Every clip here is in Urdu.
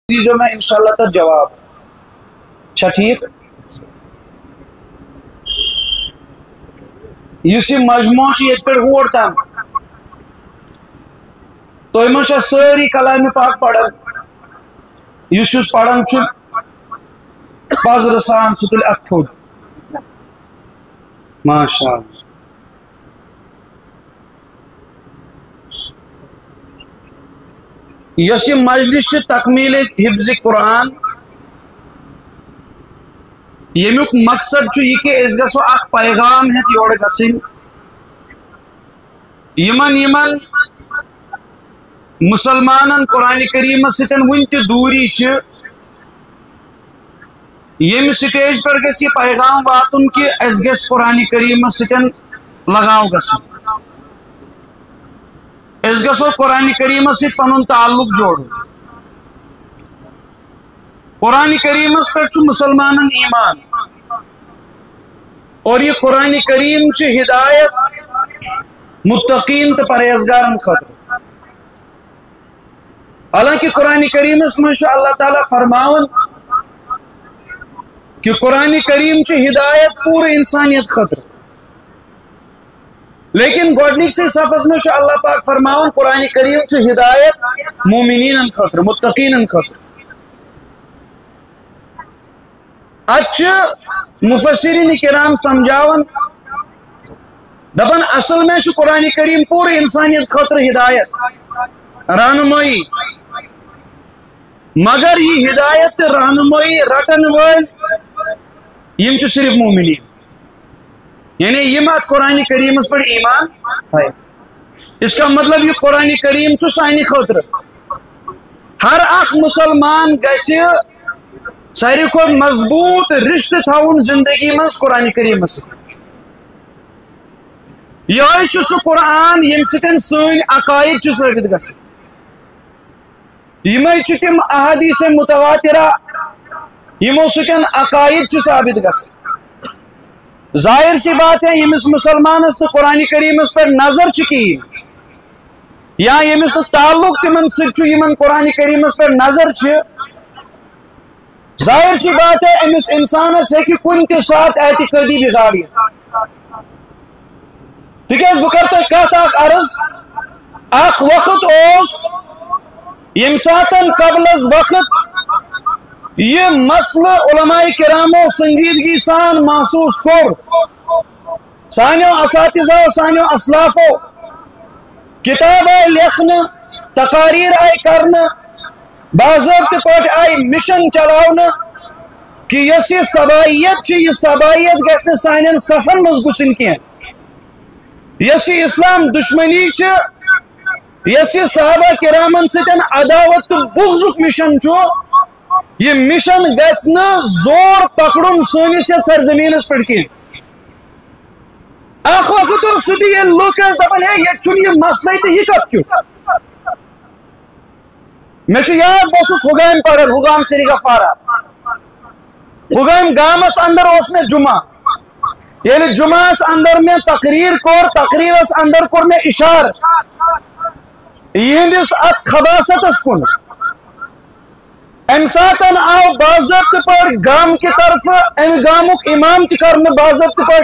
دیجو میں انشاءاللہ تا جواب اچھا ٹھیک یہ مجموعہ یہ پہ ہور تام تو من ساری کلام پاک پڑھن اس پڑھن پزر سان سہ تل اتھ تھوٚد ماشاء اللہ یس یہ مجلس تکمیل حفظ قرآن یمیک مقصد یہ کہ اس گژھو اخ پیغام ہے یور گژھن یمن مسلمانن قرآن کریم ستن ون تہ دوری یم سٹیج پر گژھِ یہ پیغام واتن کہ اس گژھِ قرآن کریم ستن لگاو گژھن اس گژھو قرآن کریم ست پنن تعلق جوڑو قرآن کریم پہ مسلمانن ایمان اور یہ قرآن کریم ہدایت متقین تو پرہیزگارن خاطر حالانکہ قرآن کریم من اللہ تعالیٰ فرماون کہ قرآن کریم ہدایت پورے انسانیت خاطر لیکن گوڈنک سے صفحس میں اللہ پاک فرماون قرآن کریم ہدایت مومنین خاطر متقین خاطر مفسرین کرام سمجھاون دپن اصل میں قرآن کریم پورے انسانیت خاطر ہدایت رہنمائی مگر یہ ہدایت رہنمائی رٹن ول یم صرف مومنین یعنی یہ ات قرآن کریم پر ایمان ہے اس کا مطلب یہ قرآن کریم سانی خاطر ہر اخ مسلمان گژھِ ساروی کھۄتہٕ مضبوط رشتہ تھاون زندگی مز قرآن کریم یہ سہ قرآن یم سۭتۍ سٲنۍ عقائد ثٲبت گژھان یمے تم احادیث متواترہ یمو سۭتۍ عقائد ثابت گژھان ظاہر سی بات ہے یمس مسلمانس تو قرآن کریمس پر نظر کہین یا یمس تعلق تمن سمن قرآن کریمس پر نظر ظاہر سی بات ہے امس انسانس ہے کن تہ سات اعتقادی بگاڑیت تکیاز بہ کر تہ کت اخ عرض اخ وقت اس یم ساتن قبل از وقت یہ مسئلہ علماء کرامو سنجیدگی سان محسوس کور سانیو اساتذہ سانیو اسلافو کتاب آئی لکھن تقاریر آئی کرن باضابطہ پاٹ آئی مشن چلاون کہ یہ صبائیت یہ صبائیت گژھِ سانین صفن مز گھسن کی یہ اسلام دشمنی یہ صحابہ کرامن ستن عداوت تو بغض مشن یہ مشن گژھِ نہٕ زور پکڑن سٲنِس یتھ سرزمینس پٮ۪ٹھ کینٛہہ اکھ وقت اوس سُہ تہِ ییٚلہِ لُکھ ٲسۍ دپان ہے ییٚتہِ چھُنہٕ یہِ مسلے تہٕ یہِ کتھ کیُتھ مےٚ چھُ یاد بہٕ اوسُس ہُگامہِ پران ہُگام سری گفارا ہُگامہِ گامس اندر اوس مےٚ جمعہ ییٚلہِ جمعہس اندر مےٚ تقریر کوٚر تقریرس اندر کوٚر مےٚ اشارٕ یِہنٛدِس اتھ خباستس کُن ام ساتن آو باضابطہ پہ گام کی طرف ام گامک امام تہ کر باضابطہ پہ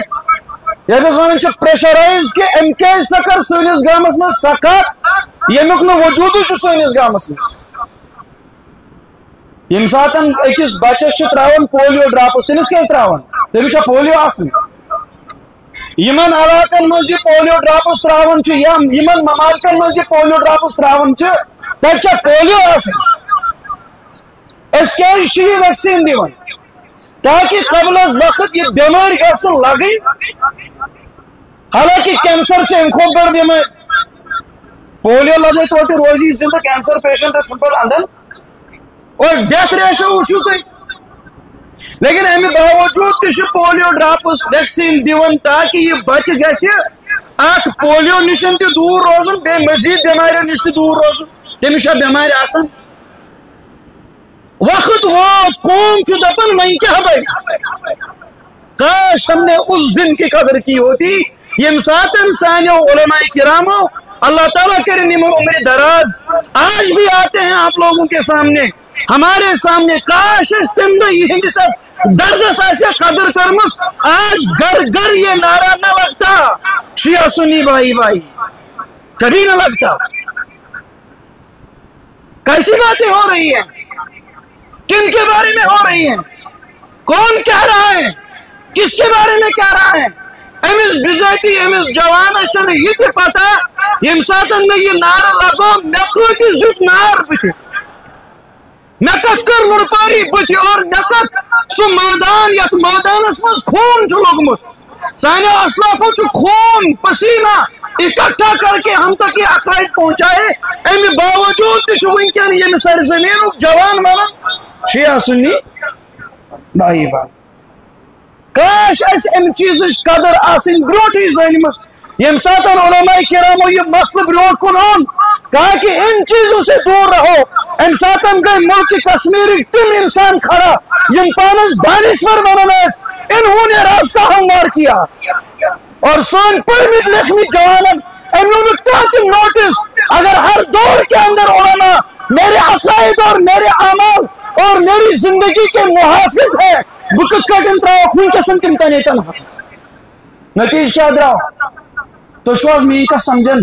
یتس ونان پریشرائز کہ ام کیازِ سا کر سٲنِس گامس من سکت یمیُک نہٕ وجوٗدٕے چھُ سٲنِس گامس منٛز ییٚمہِ ساتن أکِس بچس چھِ تراوان پولیو ڈراپس تٔمِس کیازِ تراوان تٔمِس چھا پولیو آسان یمن علاقن منٛز یہِ پولیو ڈراپس تراوان چھِ یا یمن ممالکن منٛز یہِ پولیو ڈراپس تراوان چھِ تتہِ چھا پولیو آسان اس کے ویکسین دیون تاکہ قبل از وقت یہ بیمار گھن لگن حالانکہ کینسر سے ام کھت بڑ بیمار پولیو لگے تو روزی زندہ کینسر پیشنٹ پہ اندن اور ڈیتھ ریشو وچو تھی لیکن امہ باوجود تہ پولیو ڈراپس ویکسین دیون تاکہ یہ بچہ گھس اخ پولیو نشن تہ دور روزن بے مزید بیماریوں نش تہ دور روزن تمس بیمار آسان وقت وہ قوم چھ دپن وہیں کیا بھائی کاش ہم نے اس دن کی قدر کی ہوتی یم ساتن سانیو علماء کرامو اللہ تعالیٰ کرے عمر دراز آج بھی آتے ہیں آپ لوگوں کے سامنے ہمارے سامنے کاش اس تم نے یہ دردس آسے قدر کرمس آج گھر گھر یہ نعرہ نہ لگتا شیعہ سنی بھائی بھائی کبھی نہ لگتا. کیسی باتیں ہو رہی ہیں, کن کے بارے میں ہو رہی ہیں, کون کہہ رہا ہے, کس کے بارے میں کہہ رہا ہے. امس بزاتی امس جوانس یہ پتہ یم ساتن میں یہ نعرہ لگو مے کت زیت نار بت مے کت کر لڑپاری بت اور مے کت سہ میدان یت میدانس مز خون لوگمت سانو اسلافو خون پسینہ اکٹھا کر کے ہم تک یہ عقائد پہنچائے. امہ باوجود تہ ونکن یم سرزمین جوان ونان شیعہ سنی بھائی بھائی. کاش اس ام چیز قدر آسن بروٹھی زانمس یم ساتن علماء کرامو یہ مسئلہ بروٹ کن اون کہا کہ ان چیزوں سے دور رہو. ام ساتن گئے ملک کشمیر تم انسان کھڑا یم پانس دانشور ونان انہوں نے راستہ ہموار کیا اور سون پڑھمت لکھمت جوانن انہوں نے نوٹس اگر ہر دور کے اندر علماء میرے عقائد اور میرے اعمال اور میری زندگی کے محافظ ہے بکت کٹن تراؤ خون قسم تم تنے تنہا. نتیج کیا دراؤ تو شواز میں کا سمجھن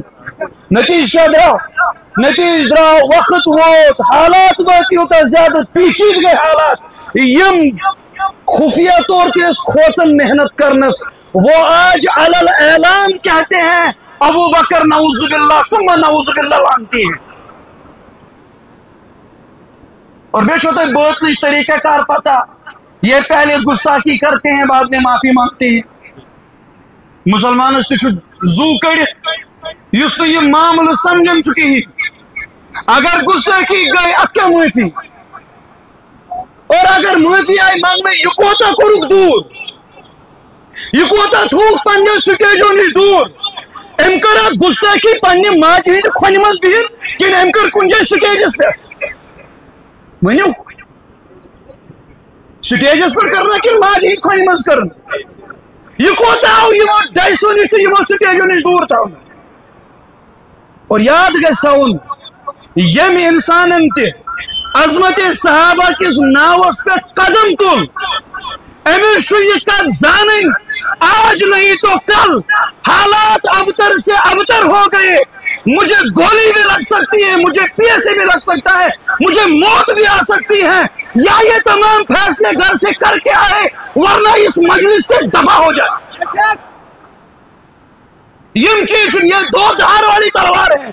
نتیج کیا دراؤ نتیج دراؤ وقت ووت حالات ووت ہوتا زیادہ پیچید گئے حالات یم خفیہ طور کے اس کھوچن محنت کرنس وہ آج علل اعلان کہتے ہیں ابو بکر نعوذ باللہ ثم نعوذ باللہ لانتی ہیں. اور بیچ ہوتا ہے بہت طریقہ کار پتا یہ پہلے گستاخی کرتے ہیں بعد میں معافی مانگتے ہیں. مسلمان اس زو کڑت اس یہ معاملہ سمجھن چکی ہی اگر گستاخی گئے اب کیا معافی اور اگر معافی آئی مانگنے یہ کوتا کرک دور یہ کوتا تھوک پننے سٹیجوں نش دور ام کرا گستاخی پننے ماج ہند کھن مز بہت کن ام کر کن جائے سٹیجس پہ ونیو سٹیجس پر کرنا کہ ماج ہند کھن مز کرنا یہ کوتا آو یہ ڈائسو نش تو یہ سٹیجوں نش دور تھا. اور یاد گژھِ تھاون یم انسانن تہ عظمت صحابہ کس ناوس پہ قدم تل امس یہ کت زان آج نہیں تو کل حالات ابتر سے ابتر ہو گئے. مجھے گولی بھی لگ سکتی ہے, مجھے پیسے بھی لگ سکتا ہے, مجھے موت بھی آ سکتی ہے یا یہ تمام فیصلے گھر سے کر کے آئے ورنہ اس مجلس سے دفع ہو جائے. یم چیز یہ دو دھار والی تلوار ہے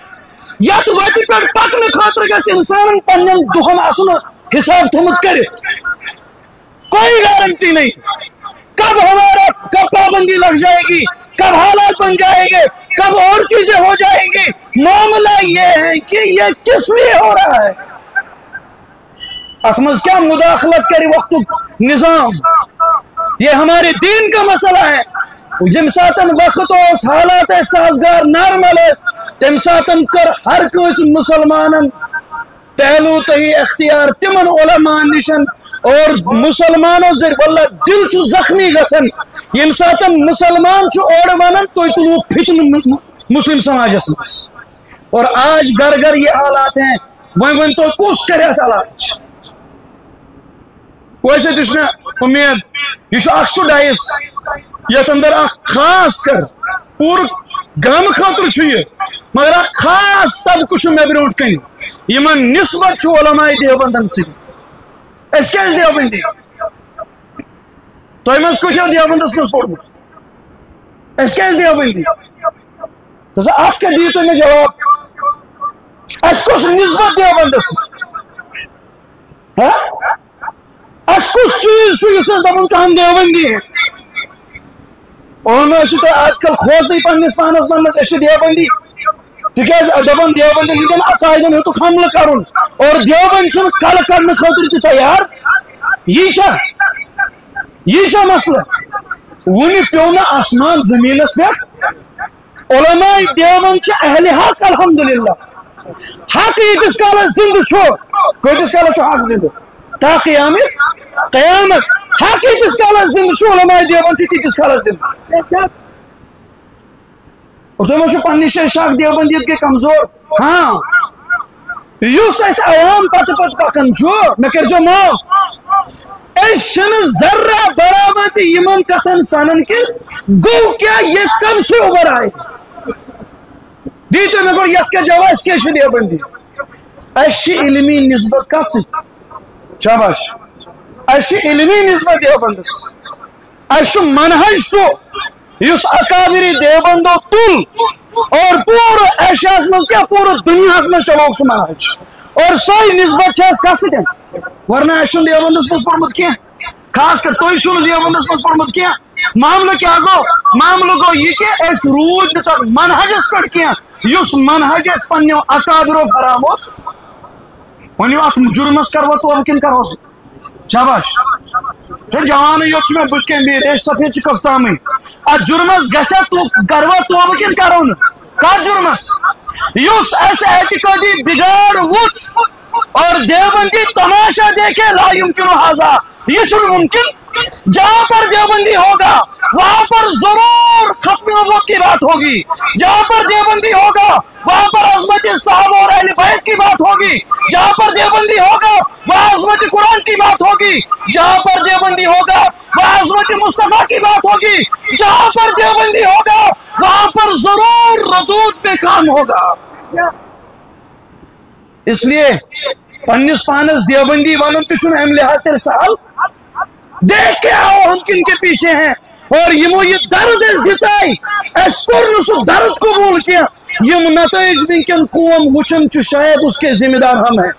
یت وتہ پہ پکنے خاطر گژھِ انسان پنن دہن آسن حساب تھومت کرت کوئی گارنٹی نہیں کب ہمارا کب پابندی لگ جائے گی کب حالات بن جائیں گے کب اور چیزیں ہو جائیں گی. معاملہ یہ ہے کہ یہ کس لیے ہو رہا ہے اتمز کیا مداخلت کری وقت نظام یہ ہمارے دین کا مسئلہ ہے. یم ساتن وقت اس حالات سازگار نارمل تم ساتن کر ہر کس مسلمان پہلو تہی اختیار تمن علماء نشن اور مسلمانوں ذر واللہ دل چھ زخمی گسن یم ساتن مسلمان چھ اوڑ ونن تو تلو فتن مسلم سماجس مس اور آج گھر گھر یہ حالات ہیں ون تو کس کرے حالات ویسے تشنا امید یہ اخ ڈائس یت اندر خاص کر پور گام خاطر چھ مگر خاص طبقہ مے برونٹ کن یمن نسبت علماء دیوبندن سی اس کیا دیوبندی تو مز کتو دیوبندس مز پورمت اس کیا دیوبندی تو اخ کے دی تمہیں جواب اس کس نسبت دیوبندس اس کس چیز اس دپان ہم دیوبندی ہیں اور میں آج کل کھوج نہیں پنس پانس ونس اس دیوبندی تکیاز دپان دیوبند ہندین عقائدن ہند حملہ کرن اور دیوبند چھ کل کرنے خاطر تہ تیار یہ مسئلہ ون پیو نا آسمان زمینس پہ علماء دیوبند چھ اہل حق الحمدللہ حق یتس کالس زندہ کتس کالس حق زندہ تا قیامت حق یتس کالس زندہ علماء دیوبند چھ تیتس کالس زندہ اور تم پنہ شاخ دیوبندیت کے کمزور. ہاں یُس اَسہِ عوام پتہٕ پکان چھُ مےٚ کٔرۍزیو معاف أسۍ چھِنہٕ ذرہ برابر تہِ یِمن کتھن سنان کہِ گوٚو کیٛاہ یہِ کم سے اوبر آیہِ دیٖتو مےٚ گۄڈٕ یتھ کیٛاہ جواب اَسہِ کیٛاہ چھُ دیوبندی اَسہِ چھِ علمی نسبت کتھ سۭتۍ شاباش اَسہِ چھِ علمی نسبت دیوبندس اَسہِ چھُ منہج سُہ یُس اکابری دیوبندو تُل اور پوٗرٕ ایشیاہس منٛز کیٛاہ پوٗرٕ دُنیاہس منٛز چلووُکھ سُہ منہج اور سۄے نسبت چھِ اَسہِ کتھ سۭتۍ ورنہ اَسہِ چھُنہٕ دیوبندس منٛز پوٚرمُت کینٛہہ خاص کر تُہۍ چھُو نہٕ دیوبندس منٛز پوٚرمُت کینٛہہ معاملہٕ کیٛاہ گوٚو معاملہٕ گوٚو یہِ کہِ أسۍ روٗدۍ نہٕ تتھ منہجس پٮ۪ٹھ کینٛہہ یُس منہج اَسہِ پننیو اکابرو فرام اوس ؤنِو اتھ جُرمس کروا توبہٕ کِنہٕ کرہوس شاباش جوانٕے یوت چھُ مےٚ بٕتھِ کَنۍ بِہِتھ ریشہِ سفید چھِ کستامٕے اتھ جُرمس گژھیا کروا توبہٕ کِنہٕ کرو نہٕ کتھ جُرمس یُس اَسہِ اعتقٲدی بِگاڑ وُچھ اور دیوبندی تماشا دیکھے لا یمکن ھذا یہ چھُنہٕ ممکن جہاں پر دیوبندی ہوگا وہاں پر ضرور ختم نبوت کی بات ہوگی جہاں پر دیوبندی ہوگا وہاں پر عظمت صحابہ اور اہل بیت کی بات ہوگی جہاں پر دیوبندی ہوگا وہاں عظمت قرآن کی بات ہوگی جہاں پر دیوبندی ہوگا وہاں عظمت مصطفیٰ کی بات ہوگی جہاں پر دیوبندی ہوگا وہاں پر ضرور ردود پہ کام ہوگا اس لیے پنس پانس دیوبندی ونن تہ چھُنہٕ امہِ لحاظ تیٚلہِ سہل دیکھ کے آؤ ہم کن کے پیچھے ہیں اور یمو یہ درد اس دِژاے اس کور نہٕ سُہ درد قبول کینٛہہ یم نتائج ونکٮ۪ن قوم وٕچھان چھُ شاید اس کے ذمہ دار ہم ہیں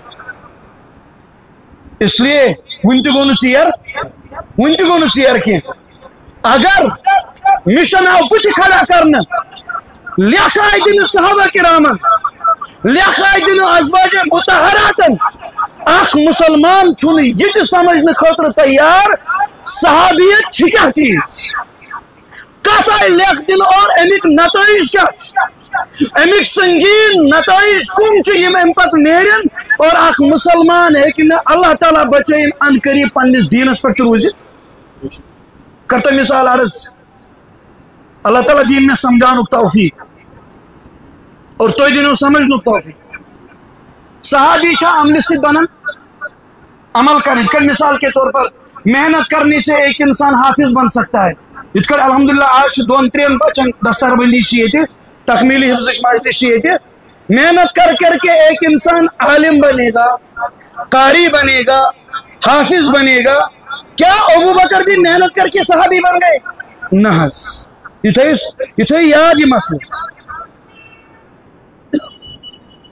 اس لیے وُنہِ تہِ گوٚو نہٕ ژیر کینٛہہ اگر مشن آو بُتھِ کھڑا کرنہٕ لیکھ آیہِ دِنہٕ صحابہ کرامن لیکھ آیہِ دِنہٕ ازواج مطہراتن اخ مسلمان چھُنہٕ یہِ تہِ سمجھنہٕ خٲطرٕ تیار صحابیت چھِ کیٛاہ چیٖز کتھ آیہِ لیکھ دِنہٕ اور امیِکۍ نتائج کیٛاہ چھِ امیِکۍ سنگیٖن نتائج کم چھِ یِم امہِ پتہٕ نیرن اور اخ مسلمان ہیٚکہِ نہٕ اللہ تعالیٰ بچٲیِن ان قریب پننِس دیٖنس پٮ۪ٹھ تہِ روٗزِتھ کرتا مثال عرض اللہ تعالیٰ دین مےٚ سمجھاونُک توفیق اور تُہۍ دِنو سمجھنُک توفیق صحابی چھا عملہِ سۭتۍ بنان عمل کریں مثال کے طور پر محنت کرنے سے ایک انسان حافظ بن سکتا ہے یِتھ کٔٹھۍ الحمدللہ آج چھِ 2-3 بچن دستار بندی چھِ ییٚتہِ تکمیلی حفظٕچ مجلس چھِ ییٚتہِ محنت کر کے ایک انسان عالم بنے گا قاری بنے گا حافظ بنے گا کیا ابو بکر بھی محنت کر کے صحابی بن گئے نہ حظ یہ تھٲیِو یاد یہ مسئلہ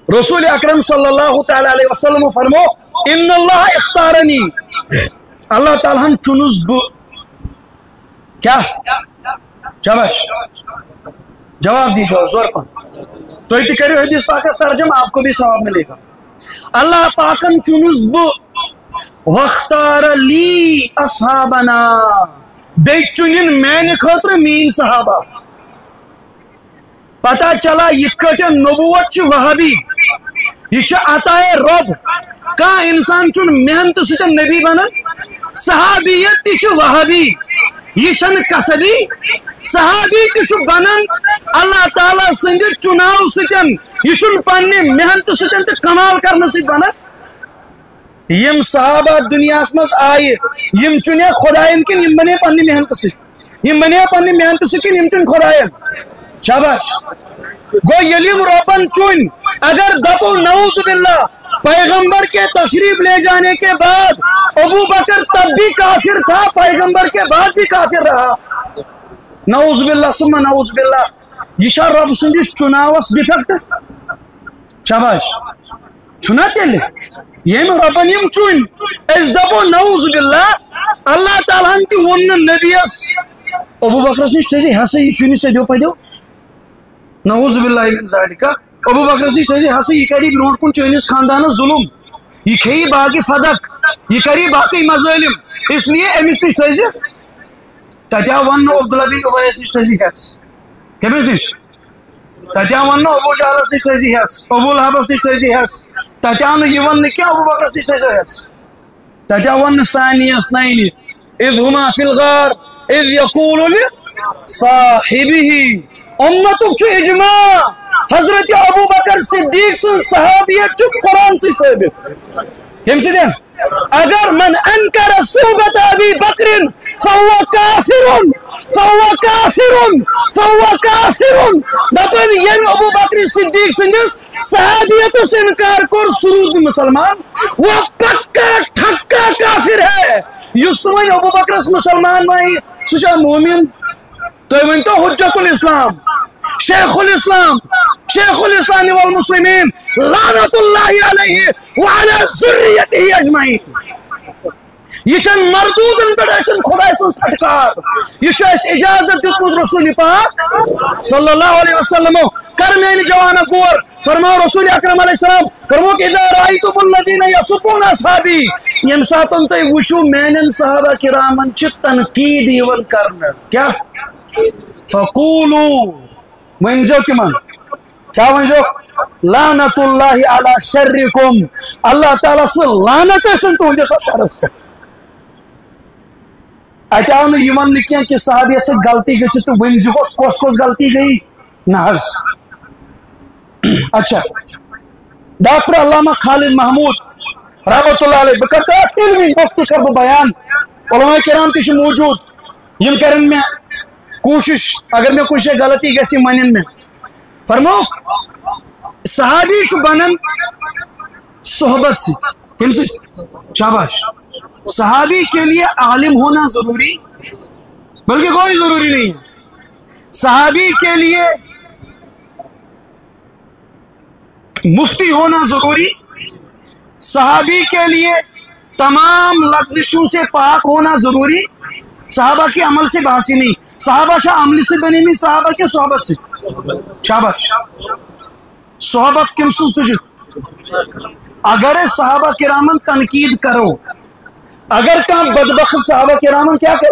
رسول اکرم صلی اللہ تعالی علیہ وسلم فرمو ان اللہ اختارنی اللہ تعالیٰ ہن چنس بہ کیا شاباش جواب دیجیے زور پہ تُہۍ تہِ کٔرِو حدیث پاکس ترجم آپ کو بھی ثواب ملے گا اللہ پاکن چنس بہ واختار لی اصحابنا بیٚیہِ چُنِن میانہِ خٲطرٕ میٲنۍ صحابہ پتہ چلا یِتھ کٲٹھۍ نبوت چھِ وہابی یہ چھِ عطائے رب کانٛہہ انسان چھُنہٕ محنتہٕ سۭتۍ نبی بنان صحابیت تہِ چھِ وہابی یہ چھنہٕ کسبی صحابی تہِ چھُ بنان اللہ تعالیٰ سٕنٛدِ چُناو سۭتۍ یہ چھُنہٕ پننہِ محنتہٕ سۭتۍ تہٕ کمال کرنہٕ سۭتۍ بنان یم صحابہ دنیاہس منٛز آیہِ یم چُنے خۄدایَن کِنہٕ یم بنے پننہِ محنتہٕ سۭتۍ یم بنے پننہِ محنتہٕ سۭتۍ کِنہٕ یم چُنۍ خۄدایَن شاباش گو ییٚلہِ یم رۄبن چُنۍ اگر دپو نعوذ باللہ پیغمبر کے تشریف لے جانے کے بعد ابو بکر تب بھی کافر تھا پیغمبر کے بعد بھی کافر رہا نعوذ باللہ ثم نعوذ باللہ یہ چھا رب سندس چناوس ڈیفیکٹ شاباش چھُنا تیٚلہِ ییٚمۍ رۄبن یم چُنۍ أسۍ دپو نعوذ باللہ اللہ تعالیٰ ہن تہِ ووٚن نہٕ نبیس ابو بکرس نش تھٲیزِ ہسا یہِ چھُنہٕ سیٚدیو پدیو نعوذ باللہ من ذالکہ ابو بکرس نش تھٲیزِ ہسا یہِ کری برونٛٹھ کُن چٲنِس خاندانس ظلم یہ کھیٚیہِ باقٕے فدق یہ کری باقٕے مظٲلم اس لیے أمِس نش تھٲیزِ تتہِ آو وننہٕ عبداللہ بن اُبیس نش تھٲیزِ ہٮ۪س کٔمِس نش تتہِ آو وننہٕ ابو جہلس نش تھٲیزِ ہٮ۪س ابو لہبس نش تھٲیزِ ہٮ۪س تتہِ آو نہٕ یہِ وننہٕ کینٛہہ ابو بکرس نش تھٲیزِ ہٮ۪س تتہِ آو وننہٕ ثانی اثنین اذ ہما فی الغار اذ یقول لصاحبہ امتک چھُ اجماع حضرت ابو بکر صدیق سن صحابیت چھ قرآن سے ثابت یم سن اگر من انکر صحبت ابی بکر فهو کافر فهو کافر فهو کافر دپن یم ابو بکر صدیق سندس صحابیت سے انکار کر سرود مسلمان وہ پکا ٹھکا کافر ہے یس وی ابو بکر مسلمان مائی سہ مومن تو ونتو حجت الاسلام شیخ الاسلام والمسلمین لعنت اللہ علیہ وعلى ذریته اجمعین یہ مردودن پہ خدا سن پھٹکار یہ اجازت دیتمت رسول پاک صلی اللہ علیہ وسلم کر میری جوانہ غور فرماؤ رسول اکرم علیہ السلام کرمو کہ اذا رأیتم الذین یسبون اصحابی یم ساتن تی وچو مینن صحابہ کرامن چھ تنقید یون کرنا کیا فقولو ونجو کمان کیا ونجو لعنت اللہ علی شرکم اللہ تعالیٰ سے لعنت سن تو جیسا شرس پر اتاو نے یمن نکیاں کہ صحابیہ سے غلطی گئی تو ونجو کس غلطی گئی نحض اچھا ڈاکٹر علامہ خالد محمود رحمت اللہ علیہ بکرتا علمی وقت کرب بیان علماء کرام تش موجود یم کرن میں کوشش اگر میں کچھ غلطی گسی منن میں فرمو صحابی چھ بنن صحبت سے کم سے شاباش صحابی کے لیے عالم ہونا ضروری بلکہ کوئی ضروری نہیں ہے صحابی کے لیے مفتی ہونا ضروری صحابی کے لیے تمام لغزشوں سے پاک ہونا ضروری صحابہ کے عمل سے باسی نہیں صحابہ شاہ عمل سے بنے نہیں صحابہ کے صحبت سے شاباش صحبت کم سوز تجھے اگر صحابہ کرامن تنقید کرو اگر کام بدبخت صحابہ کرامن کیا کہ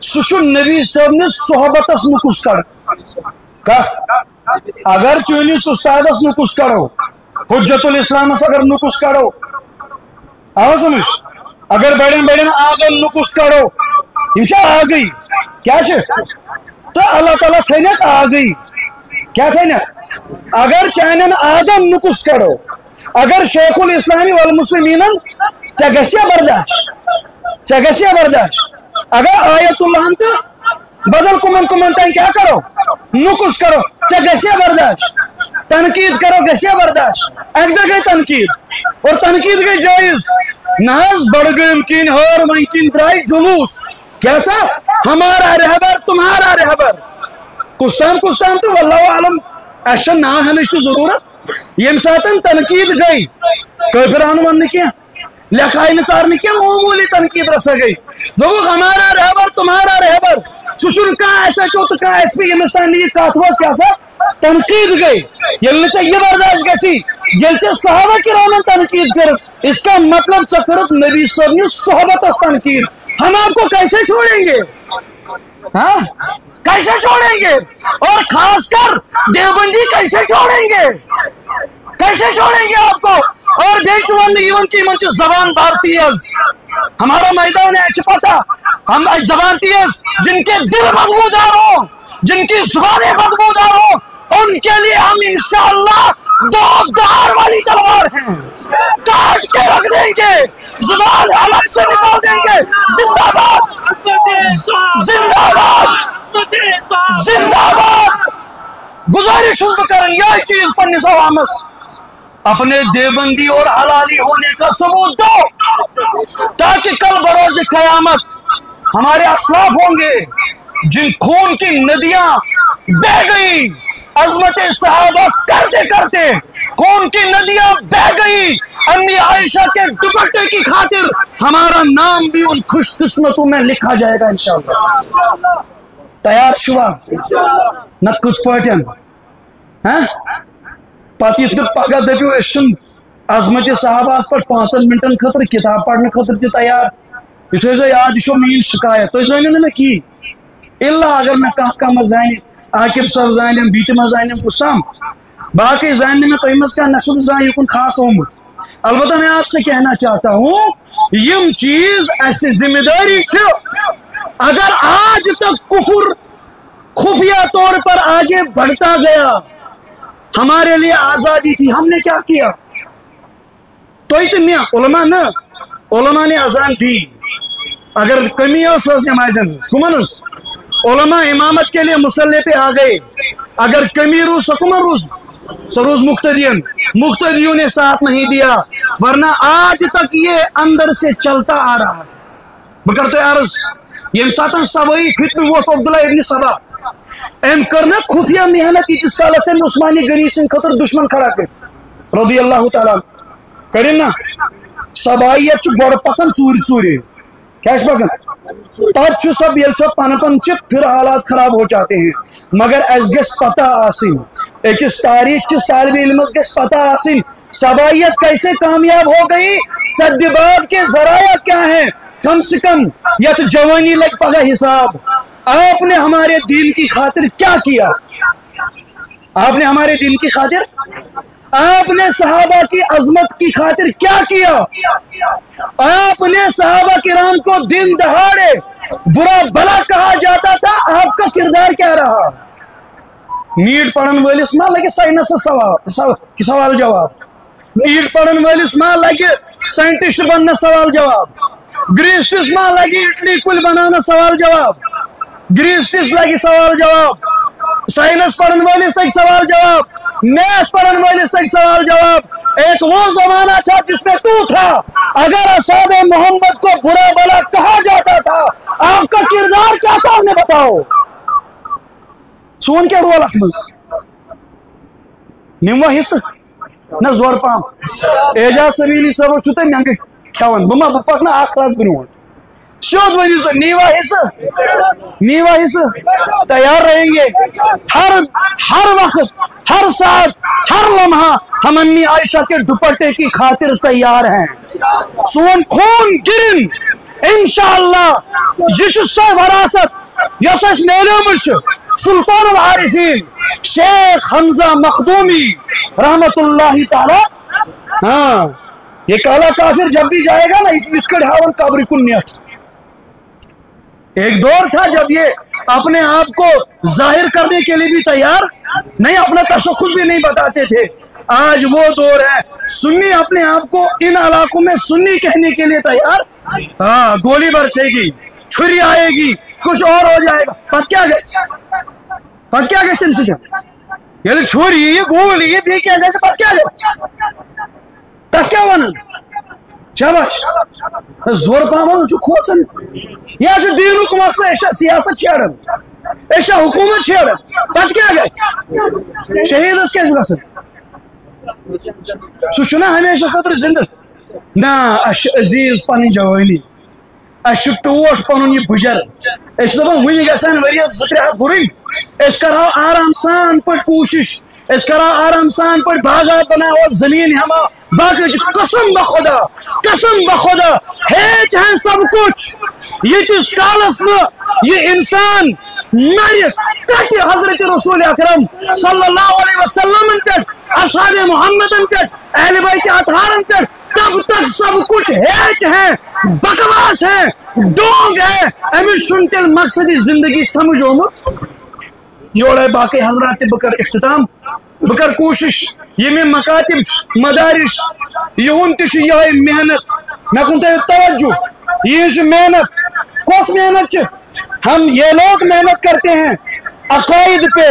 سچو نبی صاحب نے صحبت اس نکس کر اگر چونیس استاد اس نکس کرو حجت الاسلام اس اگر نکس کرو آو سمجھ اگر بیڑن آگن نکس کرو انشاء آ گئی کیا تو اللہ تعالیٰ تھینک آ گئی کیا تھینک اگر چینن آگن نکس کرو اگر شیخ الاسلامی والمسلمین چگسیا برداشت اگر آیت اللہ تو بدل کمن تین کیا کرو نکس کرو چگسیا برداشت تنقید کرو گسیا برداشت ایک دہ گئی تنقید اور تنقید گئی جائز ناز بڑھ گئی امکین ہور ممکن درائی جلوس کیسا ہمارا رہبر تمہارا رہبر کستان تو واللہ عالم ایشن نہ ہمیں تو ضرورت یم ساتن تنقید گئی کافران ون کیا لکھائی نثار نے کیا معمولی تنقید رسا گئی دو ہمارا رہبر تمہارا رہبر سچن کا ایسا چوت کا ایس پی ہندوستان لیے کاتواس کیسا تنقید گئی یلنے چاہیے یہ برداشت کیسی جلچہ صحابہ کرامن تنقید کر اس کا مطلب چکرت نبی صاحب نے صحبت اس تنقید ہم آپ کو کیسے چھوڑیں گے ہاں کیسے چھوڑیں گے اور خاص کر دیوبندی کیسے چھوڑیں گے آپ کو اور دیشوان ایون کی منچ زبان بھارتیز ہمارا میدان ہے پتا ہم زبان تیز جن کے دل بدبودار ہوں جن کی زبانیں بدبودار ہوں ان کے لیے ہم انشاءاللہ دو دار والی تلوار ہیں کاٹ کے رکھ دیں گے زبان الگ سے نکال دیں گے زندہ باد زندہ باد زندہ باد گزارش کریں یہ چیز پر نسو آمس اپنے دیوبندی اور حلالی ہونے کا ثبوت دو تاکہ کل بروز قیامت ہمارے اسلاف ہوں گے جن خون کی ندیاں بہ گئی عظمت صحابہ کرتے کرتے خون کی ندیاں بہ گئی امی عائشہ کے دوپٹے کی خاطر ہمارا نام بھی ان خوش قسمتوں میں لکھا جائے گا انشاءاللہ تیار شوا نہ کچھ پاٹن پاتی پگہ دپیو اشن عظمت صحابہ پر 5 منٹن خطر کتاب پڑھنے خطر تھی تیار یہ تو یاد یہ مین شکایت تو زانو نا کی اللہ اگر میں کم زان عاقب صاحب زانم بیٹم زانم کسام باقی زاننے میں تو مز کا نشب زان یکن خاص ہومت البتہ میں آپ سے کہنا چاہتا ہوں یم چیز ایسی ذمہ داری اگر آج تک کفر خفیہ طور پر آگے بڑھتا گیا ہمارے لیے آزادی تھی، ہم نے کیا کیا؟ تو میں علماء نہ علماء نے اذان دی، اگر کمی ہو سو نمازن کمن علماء امامت کے لیے مسلح پہ آ گئے، اگر کمی روز سو کمن روز سو روز مقتدیوں نے ساتھ نہیں دیا، ورنہ آج تک یہ اندر سے چلتا آ رہا ہے۔ بکرتے عرض یم ساتن سوائی فتن ووت عبداللہ ابن سبا ام کرنا خفیہ محنت اس کال سے عثمانی غنی سن خطر دشمن کھڑا کر رضی اللہ تعالیٰ کریں نا سبائیت چھ بڑ پکن ژوری کیا پکن پت سب یل سب پن پن پھر حالات خراب ہو جاتے ہیں، مگر اس گس پتہ آسن اکس تاریخ کس طالب علم گس پتہ آسن سبائیت کیسے کامیاب ہو گئی، سدباب کے ذرائع کیا ہیں، کم سے کم یا تو جوانی لگ پگا حساب۔ آپ نے ہمارے دین کی خاطر کیا کیا؟ آپ نے ہمارے دین کی خاطر، آپ نے صحابہ کی عظمت کی خاطر کیا کیا؟ آپ نے صحابہ کرام کو دن دہاڑے برا بلا کہا جاتا تھا، آپ کا کردار کیا رہا؟ نیٹ پڑھن والس ما لگے سائنس سوال جواب، نیٹ پڑھن والس ما لگے سائنٹسٹ بننا سوال جواب، گریسٹس ما لگے اٹلی کل بنانا سوال جواب، گریسٹس لگے سوال جواب، سائنس پڑھن والس لگے سوال جواب، میتھ پڑھن والس لگے سوال جواب۔ ایک وہ زمانہ تھا جس میں تو تھا، اگر اصحاب محمد کو برا بلا کہا جاتا تھا، آپ کا کردار کیا تھا ہمیں بتاؤ۔ سون کیا رول اخمز نمو حصہ نہ زور پام اعجاز سبیلی صاحب چھتے مہنگے کھیون بما بپک نہ آخراز بنوان شود ونی سو نیوا حصہ تیار رہیں گے، ہر وقت ہر ساتھ ہر لمحہ ہم امی عائشہ کے دوپٹے کی خاطر تیار ہیں۔ سون خون گرن انشاءاللہ یہ سو وراثت یس اس میلیمچ سلطان العارفین شیخ حمزہ مخدومی رحمت اللہ تعالی۔ ہاں یہ کالا کافر جب بھی جائے گا نا اس وکڑ ہاون قبر کن نیٹ۔ ایک دور تھا جب یہ اپنے آپ کو ظاہر کرنے کے لیے بھی تیار نہیں، اپنا تشخص بھی نہیں بتاتے تھے۔ آج وہ دور ہے سنی اپنے آپ کو ان علاقوں میں سنی کہنے کے لیے تیار۔ ہاں گولی برسے گی، چھری آئے گی، کچھ اور ہو جائے گا، پت کیا گئے تم سے یعنی چھری یہ گولی یہ بھی کیا گئے پت کیا گئے تک کیا ونن شاباش زور پاون چھ کھوچن یا چھ دینک مسئلہ ایشا سیاست چھیڑن ایشا حکومت چھیڑن پت کیا گئے شہید اس کیا گسن سو چھنا ہمیشہ خطر زندہ نا اش عزیز پنی جوانی اش ٹوٹ پنن یہ بجر اس دپان ونی گسن وریس زترہ برن اس کرو آرام سان پٹ کوشش، اس کرو آرام سان پٹ باغات بناو زمین ہما باقی قسم بخدا ہیچ ہے سب کچھ یہ تس کالس یہ انسان مرت کٹ حضرت رسول اکرم صلی اللہ علیہ وسلم پہ اصحاب محمد پہ اہل بیت اطہار پہ تب تک سب کچھ ہیچ ہے، بکواس ہے، ڈونگ ہے، امیش شنتل مقصدی زندگی سمجھو مت یوڑے باقی حضرات بکر اختتام بکر کوشش یہ میں مکاتب مدارش یہون تیش یہ محنت میں کنتا ہے توجہ یہ محنت کس محنت ہم یہ لوگ محنت کرتے ہیں عقائد پہ،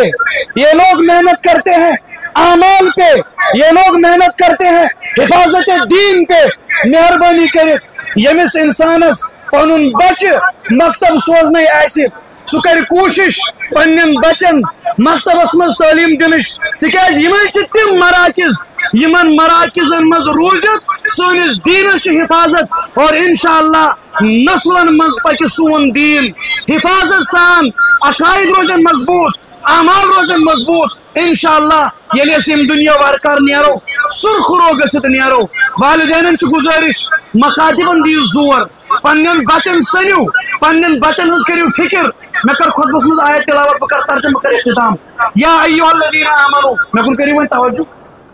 یہ لوگ محنت کرتے ہیں اعمال پہ، یہ لوگ محنت کرتے ہیں حفاظت دین پہ۔ مہربانی کرے یمس انسانس پنن بچ مکتب سوزنے ایسے سو کر کوشش پنن بچن مکتبس مز تعلیم دنش تکیاز یمن تم مراکز یمن مراکزن مز روزت سونس دینس حفاظت اور انشاءاللہ نسلن مز پکہ سون دین حفاظت سان عقائد روزن مضبوط، اعمال روزن مضبوط انشاءاللہ یلی اسم دنیا وارکار نیرو سرخ رو گسط نیرو۔ والدینن چھ گزارش مخاطبن دیو زور پنن بچن سنیو پنن بچن ہز کریو فکر۔ میں کر خطبس مز آیت تلاوت بکر ترجمہ کر اختتام یا ایھا الذین آمنو میں کن کریو توجہ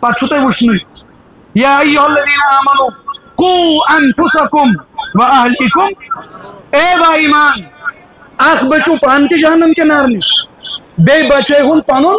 پتہ چھتے وشنی یا ایھا الذین آمنو قوا انفسکم واہلیکم اے با ایمان اخ بچو پان تی جہنم کے نار نش بے بچے ہن پنن